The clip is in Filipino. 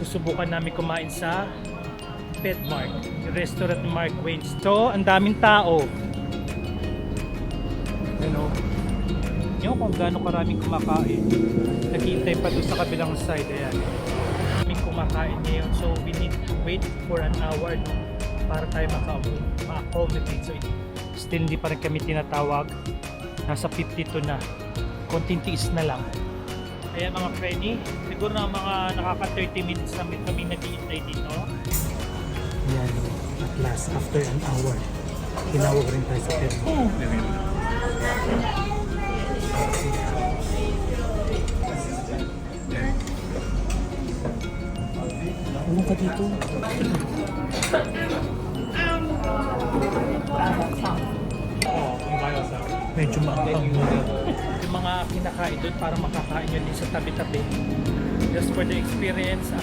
susubukan namin kumain sa Petmark, restaurant ni Mark Wayne. So, ang daming tao. Ano? Yung kung gaano karaming kumakain. Naghihintay pa doon sa kabilang side. Ayan. Maraming kumakain ngayon. So, we need to wait for an hour, no? Para tayo ma-accommodate. So, still hindi pa rin kami tinatawag. Nasa 52 na. Konting tiis na lang. Ayan mga Freddy. Siguro na mga nakaka 30 minutes namin kami naghihintay dito. Ayan. At last, after an hour, tinawag rin tayo sa Petmark. Ano ka dito? Medyo maanghang muna. Yung mga kinakain doon para makakain yun din sa tabi-tabi. Just for the experience.